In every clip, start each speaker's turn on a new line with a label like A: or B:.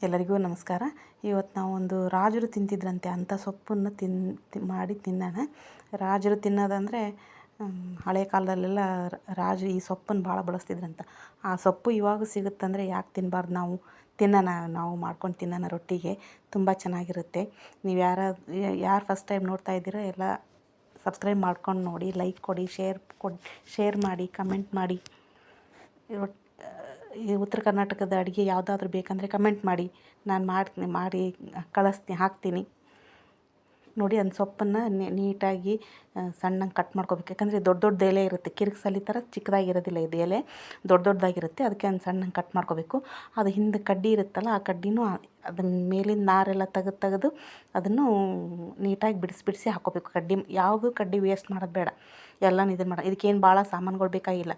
A: ಎಲ್ಲರಿಗೂ ನಮಸ್ಕಾರ. ಇವತ್ತು ನಾವು ಒಂದು ರಾಜರು ತಿಂತಿದ್ರಂತೆ ಅಂಥ ಸೊಪ್ಪನ್ನು ಮಾಡಿ ತಿನ್ನೋಣ. ರಾಜರು ತಿನ್ನೋದಂದರೆ ಹಳೆ ಕಾಲದಲ್ಲೆಲ್ಲ ರಾಜರು ಈ ಸೊಪ್ಪನ್ನು ಭಾಳ ಬಳಸ್ತಿದ್ರಂತ. ಆ ಸೊಪ್ಪು ಇವಾಗ ಸಿಗುತ್ತಂದರೆ ಯಾಕೆ ತಿನ್ನಬಾರ್ದು, ನಾವು ಮಾಡ್ಕೊಂಡು ತಿನ್ನೋಣ ರೊಟ್ಟಿಗೆ. ತುಂಬ ಚೆನ್ನಾಗಿರುತ್ತೆ. ನೀವು ಯಾರು ಫಸ್ಟ್ ಟೈಮ್ ನೋಡ್ತಾ ಇದ್ದೀರೋ ಎಲ್ಲ ಸಬ್ಸ್ಕ್ರೈಬ್ ಮಾಡ್ಕೊಂಡು ನೋಡಿ, ಲೈಕ್ ಕೊಡಿ, ಶೇರ್ ಮಾಡಿ, ಕಮೆಂಟ್ ಮಾಡಿ. ಈ ಉತ್ತರ ಕರ್ನಾಟಕದ ಅಡುಗೆ ಯಾವುದಾದ್ರೂ ಬೇಕಂದರೆ ಕಮೆಂಟ್ ಮಾಡಿ, ನಾನು ಮಾಡಿ ಹಾಕ್ತೀನಿ ನೋಡಿ. ಒಂದು ಸೊಪ್ಪನ್ನು ನೀಟಾಗಿ ಸಣ್ಣಗೆ ಕಟ್ ಮಾಡ್ಕೋಬೇಕು. ಯಾಕಂದರೆ ದೊಡ್ಡ ಎಲೆ ಇರುತ್ತೆ, ಕಿರಿಕ್ಸಲಿ ಥರ ಚಿಕ್ಕದಾಗಿರೋದಿಲ್ಲ ಇದು ಎಲೆ, ದೊಡ್ಡದಾಗಿರುತ್ತೆ. ಅದಕ್ಕೆ ಒಂದು ಸಣ್ಣಗೆ ಕಟ್ ಮಾಡ್ಕೋಬೇಕು. ಅದು ಹಿಂದೆ ಕಡ್ಡಿ ಇರುತ್ತಲ್ಲ, ಆ ಕಡ್ಡಿನೂ ಅದನ್ನ ಮೇಲಿನ ನಾರೆಲ್ಲ ತೆಗೆದು ಅದನ್ನು ನೀಟಾಗಿ ಬಿಡಿಸಿ ಹಾಕ್ಕೋಬೇಕು. ಯಾವುದು ಕಡ್ಡಿ ವೇಸ್ಟ್ ಮಾಡೋದು ಬೇಡ, ಎಲ್ಲನೂ ಇದನ್ನು ಇದಕ್ಕೇನು ಭಾಳ ಸಾಮಾನುಗಳು ಬೇಕಾಗಿಲ್ಲ.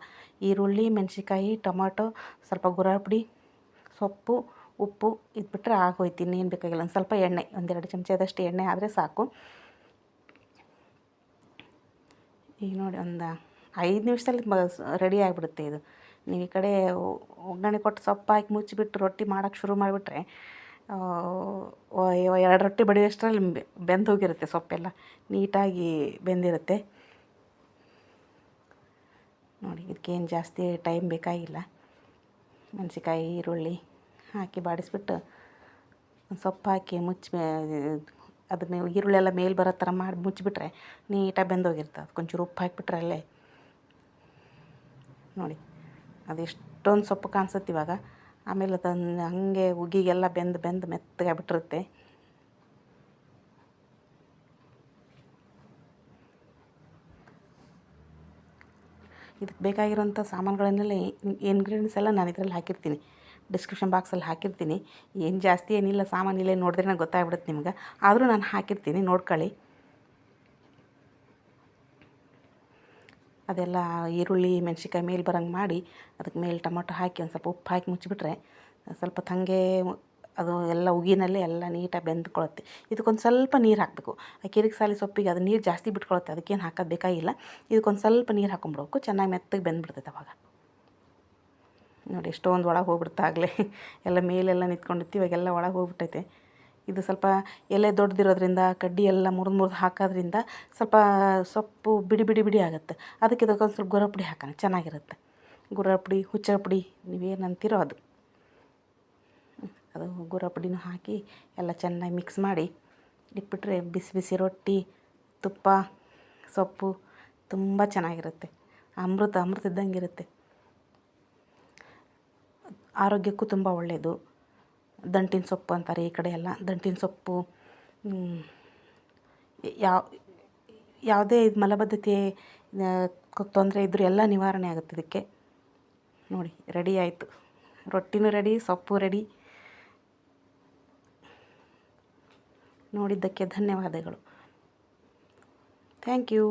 A: ಈರುಳ್ಳಿ, ಮೆಣಸಿನ್ಕಾಯಿ, ಟೊಮಾಟೊ, ಸ್ವಲ್ಪ ಗುರಾಪುಡಿ, ಸೊಪ್ಪು, ಉಪ್ಪು ಇದ್ಬಿಟ್ರೆ ಆಗೋಯ್ತು. ಇನ್ನೇನು ಬೇಕಾಗಿಲ್ಲ. ಒಂದು ಸ್ವಲ್ಪ ಎಣ್ಣೆ, 1-2 ಚಮಚದಷ್ಟು ಎಣ್ಣೆ ಆದರೆ ಸಾಕು. ಈಗ ನೋಡಿ, ಒಂದು 5 ನಿಮಿಷದಲ್ಲಿ ರೆಡಿ ಆಗಿಬಿಡುತ್ತೆ ಇದು. ನೀವು ಈ ಕಡೆ ಒಗ್ಗರಣೆ ಕೊಟ್ಟು ಸೊಪ್ಪು ಹಾಕಿ ಮುಚ್ಚಿಬಿಟ್ಟು ರೊಟ್ಟಿ ಮಾಡೋಕ್ಕೆ ಶುರು ಮಾಡಿಬಿಟ್ರೆ 2 ರೊಟ್ಟಿ ಬಡಿಯೋಷ್ಟರಲ್ಲಿ ಬೆಂದು ಹೋಗಿರುತ್ತೆ. ಸೊಪ್ಪೆಲ್ಲ ನೀಟಾಗಿ ಬೆಂದಿರುತ್ತೆ ನೋಡಿ. ಇದಕ್ಕೇನು ಜಾಸ್ತಿ ಟೈಮ್ ಬೇಕಾಗಿಲ್ಲ. ಮೆಣಸಿನ್ಕಾಯಿ, ಈರುಳ್ಳಿ ಹಾಕಿ ಬಾಡಿಸ್ಬಿಟ್ಟು ಸೊಪ್ಪು ಹಾಕಿ ಅದ್ರ ಮೇಲೆ ಈರುಳ್ಳಿ ಎಲ್ಲ ಮೇಲೆ ಬರೋ ಥರ ಮಾಡಿ ಮುಚ್ಚಿಬಿಟ್ರೆ ನೀಟಾಗಿ ಬೆಂದೋಗಿರ್ತದೆ. ಅದಕ್ಕೊಂಚೂರು ಉಪ್ಪು ಹಾಕಿಬಿಟ್ರೆ ಅಲ್ಲೇ ನೋಡಿ, ಅದು ಎಷ್ಟೊಂದು ಸೊಪ್ಪು ಕಾಣಿಸುತ್ತೆ ಇವಾಗ. ಆಮೇಲೆ ಅದನ್ನು ಹಾಗೆ ಉಗಿಗೆಲ್ಲ ಬೆಂದು ಮೆತ್ತಗಾಗ್ಬಿಟ್ಟಿರುತ್ತೆ. ಇದಕ್ಕೆ ಬೇಕಾಗಿರೋಂಥ ಸಾಮಾನುಗಳನ್ನೆಲ್ಲ ಇಂಗ್ರೀಡಿಯೆಂಟ್ಸ್ ಎಲ್ಲ ನಾನು ಇದರಲ್ಲಿ ಹಾಕಿರ್ತೀನಿ, ಡಿಸ್ಕ್ರಿಪ್ಷನ್ ಬಾಕ್ಸಲ್ಲಿ ಹಾಕಿರ್ತೀನಿ. ಏನು ಜಾಸ್ತಿ ಏನಿಲ್ಲ, ಸಾಮಾನಿಲ್ಲ, ನೋಡಿದ್ರೆ ಗೊತ್ತಾಗ್ಬಿಡುತ್ತೆ ನಿಮ್ಗೆ. ಆದರೂ ನಾನು ಹಾಕಿರ್ತೀನಿ, ನೋಡ್ಕೊಳ್ಳಿ. ಅದೆಲ್ಲ ಈರುಳ್ಳಿ, ಮೆಣಸಿನ್ಕಾಯಿ ಮೇಲೆ ಬರೋಂಗೆ ಮಾಡಿ ಅದಕ್ಕೆ ಮೇಲೆ ಟೊಮೊಟೊ ಹಾಕಿ ಒಂದು ಸ್ವಲ್ಪ ಉಪ್ಪು ಹಾಕಿ ಮುಚ್ಚಿಬಿಟ್ರೆ ಸ್ವಲ್ಪ ಹಾಗೆ ಅದು ಎಲ್ಲ ಉಗಿನಲ್ಲೇ ಎಲ್ಲ ನೀಟಾಗಿ ಬೆಂದ್ಕೊಳ್ಳುತ್ತೆ. ಇದಕ್ಕೊಂದು ಸ್ವಲ್ಪ ನೀರು ಹಾಕಬೇಕು. ಕಿರಿಕ್ಸಾಲಿ ಸೊಪ್ಪಿಗೆ ಅದು ನೀರು ಜಾಸ್ತಿ ಬಿಟ್ಕೊಳುತ್ತೆ, ಅದಕ್ಕೇನು ಹಾಕೋದು ಬೇಕಾಗಿಲ್ಲ. ಇದಕ್ಕೊಂದು ಸ್ವಲ್ಪ ನೀರು ಹಾಕೊಂಡ್ಬಿಡ್ಬೇಕು, ಚೆನ್ನಾಗಿ ಮೆತ್ತಗೆ ಬೆಂದ್ಬಿಡ್ತೈತೆ ಅವಾಗ. ನೋಡಿ, ಎಷ್ಟೊಂದು ಒಳಗೆ ಹೋಗ್ಬಿಡುತ್ತೆ ಆಗಲೇ. ಎಲ್ಲ ಮೇಲೆಲ್ಲ ನಿಂತ್ಕೊಂಡಿತ್ತು, ಇವಾಗೆಲ್ಲ ಒಳಗೆ ಹೋಗ್ಬಿಟ್ಟೈತೆ. ಇದು ಸ್ವಲ್ಪ ಎಲೆ ದೊಡ್ಡದಿರೋದ್ರಿಂದ, ಕಡ್ಡಿ ಎಲ್ಲ ಮುರಿದು ಹಾಕೋದ್ರಿಂದ ಸ್ವಲ್ಪ ಸೊಪ್ಪು ಬಿಡಿ ಆಗುತ್ತೆ. ಅದಕ್ಕೆ ಇದಕ್ಕೊಂದು ಸ್ವಲ್ಪ ಗುರಾಪುಡಿ ಹಾಕೋಣ, ಚೆನ್ನಾಗಿರುತ್ತೆ. ಗುರಾಪುಡಿ, ಹುಚ್ಚರ ಪುಡಿ, ನೀವೇನು ಅಂತೀರೋ ಅದು ಗುರಾಪುಡಿನೂ ಹಾಕಿ ಎಲ್ಲ ಚೆನ್ನಾಗಿ ಮಿಕ್ಸ್ ಮಾಡಿ ಇಟ್ಬಿಟ್ರೆ ಬಿಸಿ ರೊಟ್ಟಿ, ತುಪ್ಪ, ಸೊಪ್ಪು ತುಂಬ ಚೆನ್ನಾಗಿರುತ್ತೆ. ಅಮೃತ ಇದ್ದಂಗೆ ಇರುತ್ತೆ. ಆರೋಗ್ಯಕ್ಕೂ ತುಂಬ ಒಳ್ಳೆಯದು. ದಂಟಿನ ಸೊಪ್ಪು ಅಂತಾರೆ ಈ ಕಡೆ ಎಲ್ಲ. ದಂಟಿನ ಸೊಪ್ಪು ಯಾವುದೇ ಮಲಬದ್ಧತೆ ತೊಂದರೆ ಇದ್ದರೂ ಎಲ್ಲ ನಿವಾರಣೆ ಆಗುತ್ತೆ ಇದಕ್ಕೆ. ನೋಡಿ, ರೆಡಿ ಆಯಿತು. ರೊಟ್ಟಿನೂ ರೆಡಿ, ಸೊಪ್ಪು ರೆಡಿ. ನೋಡಿದ್ದಕ್ಕೆ ಧನ್ಯವಾದಗಳು. Thank you.